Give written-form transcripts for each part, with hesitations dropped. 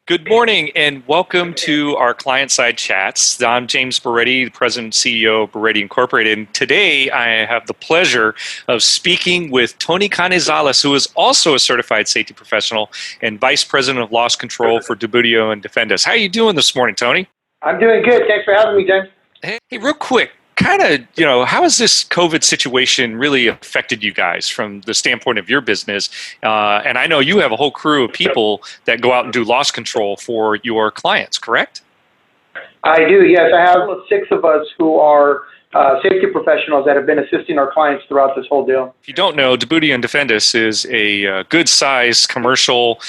Good morning and welcome to our client-side chats. I'm James Boretti, the President and CEO of Boretti Incorporated. And today I have the pleasure of speaking with Tony Canizales, who is also a certified safety professional and Vice President of Loss Control for DiBuduo DeFendis. How are you doing this morning, Tony? I'm doing good. Thanks for having me, James. Hey, real quick, how has this COVID situation really affected you guys from the standpoint of your business? And I know you have a whole crew of people that go out and do loss control for your clients, correct? I do, yes. I have 6 of us who are safety professionals that have been assisting our clients throughout this whole deal. If you don't know, DiBuduo DeFendis is a good-sized commercial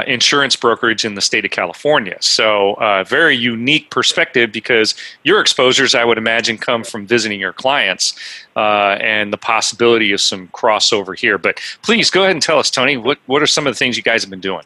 insurance brokerage in the state of California. So a very unique perspective because your exposures, I would imagine, come from visiting your clients and the possibility of some crossover here. But please go ahead and tell us, Tony, what are some of the things you guys have been doing?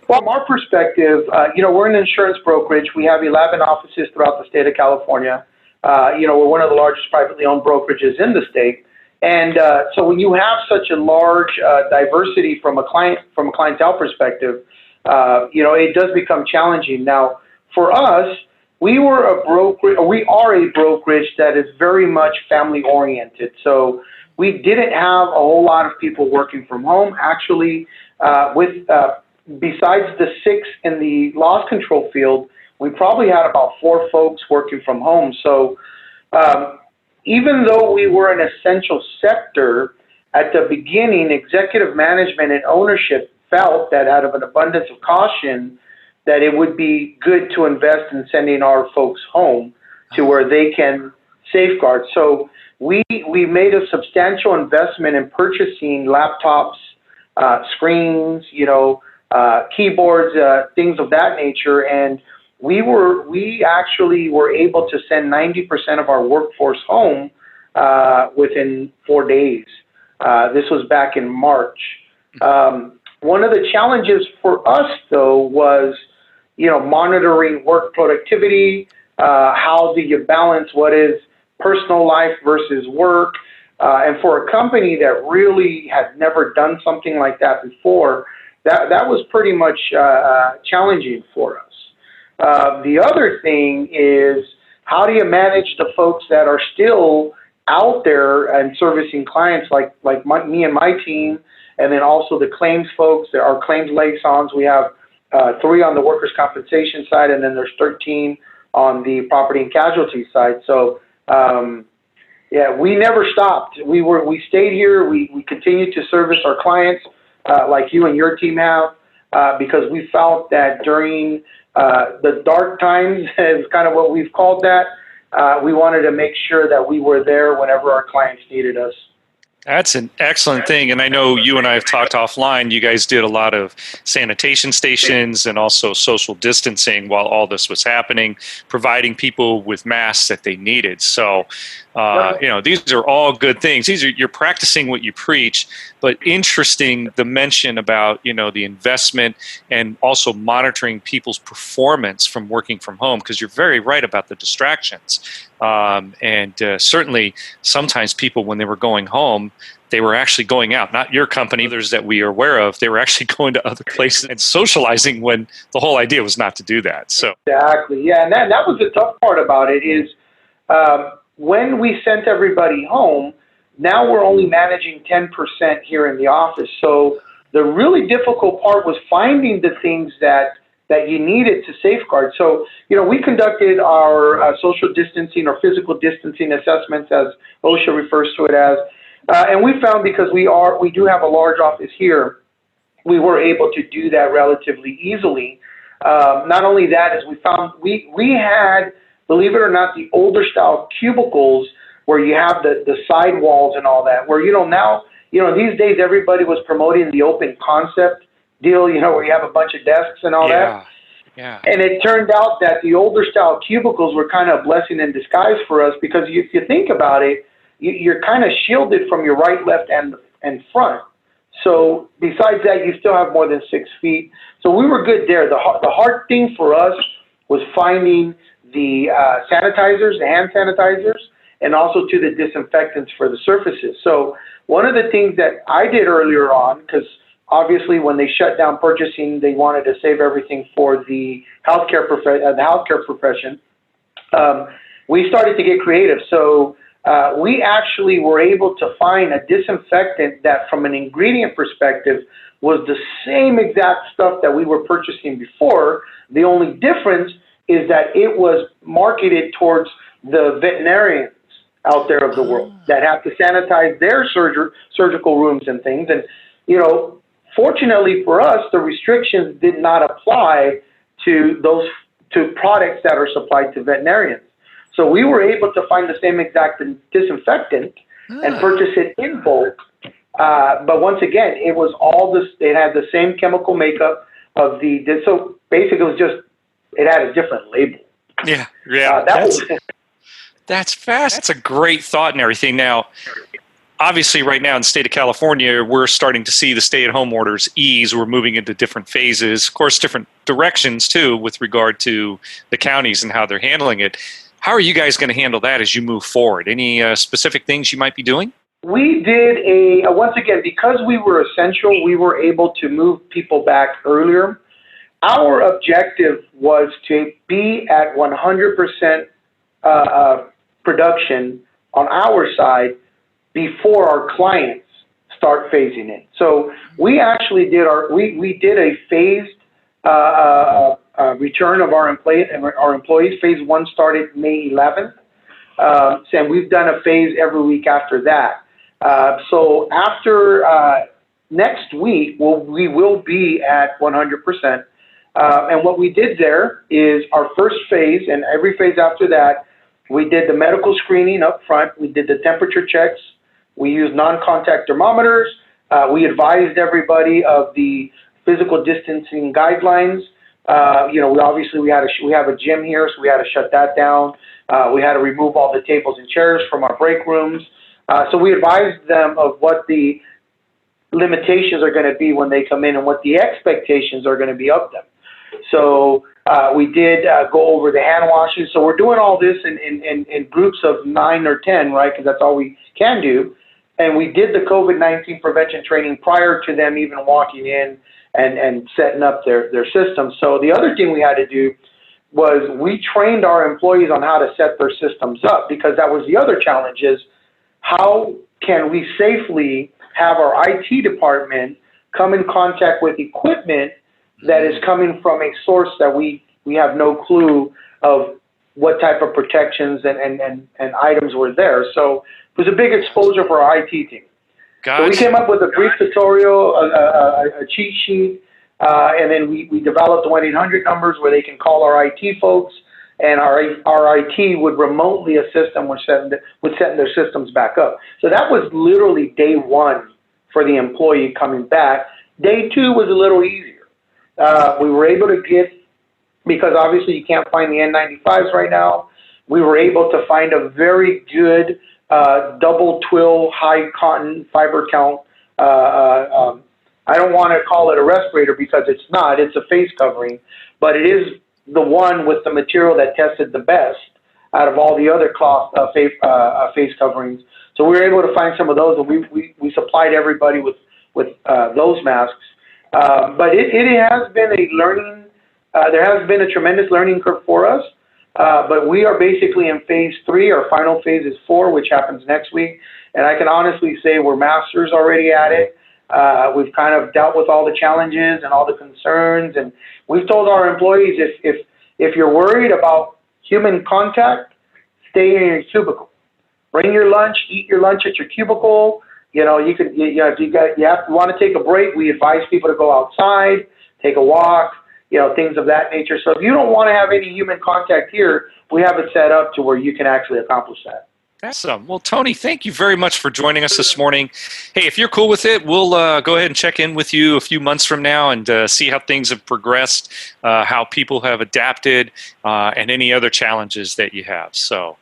Well, from our perspective, we're an insurance brokerage. We have 11 offices throughout the state of California. We're one of the largest privately owned brokerages in the state. And so when you have such a large diversity from a clientele perspective, it does become challenging. Now, for us, we are a brokerage that is very much family oriented. So we didn't have a whole lot of people working from home. Actually, besides the 6 in the loss control field, we probably had about 4 folks working from home. So even though we were an essential sector, at the beginning, executive management and ownership felt that out of an abundance of caution, that it would be good to invest in sending our folks home to where they can safeguard. So we made a substantial investment in purchasing laptops, screens, keyboards, things of that nature, and we actually were able to send 90% of our workforce home within 4 days. This was back in March. One of the challenges for us, though, was monitoring work productivity. How do you balance what is personal life versus work? And for a company that really had never done something like that before, that was pretty much challenging for us. The other thing is, how do you manage the folks that are still out there and servicing clients like me and my team, and then also the claims folks, our claims liaisons. We have 3 on the workers' compensation side, and then there's 13 on the property and casualty side. So, we never stopped. We stayed here. We continued to service our clients like you and your team have, because we felt that during the dark times is kind of what we've called that. We wanted to make sure that we were there whenever our clients needed us. That's an excellent thing. And I know you and I have talked offline. You guys did a lot of sanitation stations and also social distancing while all this was happening, providing people with masks that they needed. So, these are all good things. You're practicing what you preach, but interesting the mention about, the investment and also monitoring people's performance from working from home, because you're very right about the distractions. And certainly sometimes people, when they were going home, they were actually going out, not your company, others that we are aware of. They were actually going to other places and socializing when the whole idea was not to do that. So exactly, yeah, and that was the tough part about it is when we sent everybody home, now we're only managing 10% here in the office. So the really difficult part was finding the things that you needed to safeguard. So, we conducted our social distancing or physical distancing assessments, as OSHA refers to it as, and we found, because we do have a large office here, we were able to do that relatively easily. Not only that, as we found, we had, believe it or not, the older style cubicles where you have the side walls and all that, where, now, these days everybody was promoting the open concept deal, where you have a bunch of desks and all that. Yeah. And it turned out that the older style cubicles were kind of a blessing in disguise for us, because if you think about it, you're kind of shielded from your right, left, and front. So besides that, you still have more than 6 feet. So we were good there. The hard thing for us was finding the sanitizers, the hand sanitizers, and also to the disinfectants for the surfaces. So one of the things that I did earlier on, because obviously, when they shut down purchasing, they wanted to save everything for the healthcare profession. We started to get creative. So we actually were able to find a disinfectant that, from an ingredient perspective, was the same exact stuff that we were purchasing before. The only difference is that it was marketed towards the veterinarians out there of the world that have to sanitize their surgical rooms and things. And, you know, fortunately for us, the restrictions did not apply to products that are supplied to veterinarians. So we were able to find the same exact disinfectant and purchase it in bulk. But once again, it was all this. It had the same chemical makeup of so basically it was just, it had a different label. Yeah. That's fast. That's a great thought and everything. Now, obviously, right now in the state of California, we're starting to see the stay-at-home orders ease. We're moving into different phases, of course, different directions too, with regard to the counties and how they're handling it. How are you guys going to handle that as you move forward? Any specific things you might be doing? We did once again, because we were essential, we were able to move people back earlier. Our objective was to be at 100% production on our side before our clients start phasing in. So we actually did we did a phased return of our employees. Phase 1 started May 11th, and we've done a phase every week after that. So after next week, we will be at 100%. And what we did there is our first phase, and every phase after that, we did the medical screening up front. We did the temperature checks. We used non-contact thermometers. We advised everybody of the physical distancing guidelines. You know, we have a gym here, so we had to shut that down. We had to remove all the tables and chairs from our break rooms. So we advised them of what the limitations are going to be when they come in and what the expectations are going to be of them. So we did go over the hand washing. So we're doing all this in groups of 9 or 10, right, because that's all we can do. And we did the COVID-19 prevention training prior to them even walking in and setting up their systems. So the other thing we had to do was we trained our employees on how to set their systems up, because that was the other challenge, is how can we safely have our IT department come in contact with equipment that is coming from a source that we have no clue of what type of protections and items were there. So it was a big exposure for our IT team. Gotcha. So we came up with a brief tutorial, a cheat sheet, and then we developed 1-800 numbers where they can call our IT folks, and our IT would remotely assist them with setting their systems back up. So that was literally day 1 for the employee coming back. Day 2 was a little easier. We were able to get, because obviously you can't find the N95s right now, we were able to find a very good double twill high cotton fiber count. I don't want to call it a respirator because it's not, it's a face covering, but it is the one with the material that tested the best out of all the other cloth face coverings. So we were able to find some of those, and we supplied everybody with those masks. But it has been a learning, there has been a tremendous learning curve for us, but we are basically in phase 3. Our final phase is 4, which happens next week, and I can honestly say we're masters already at it. We've kind of dealt with all the challenges and all the concerns, and we've told our employees, if you're worried about human contact, stay in your cubicle. Bring your lunch, eat your lunch at your cubicle. You know, if you want to take a break, we advise people to go outside, take a walk, things of that nature. So if you don't want to have any human contact here, we have it set up to where you can actually accomplish that. Awesome. Well, Tony, thank you very much for joining us this morning. Hey, if you're cool with it, we'll go ahead and check in with you a few months from now and see how things have progressed, how people have adapted, and any other challenges that you have. So,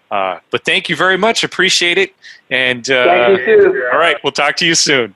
but thank you very much. Appreciate it. And thank you too. All right, we'll talk to you soon.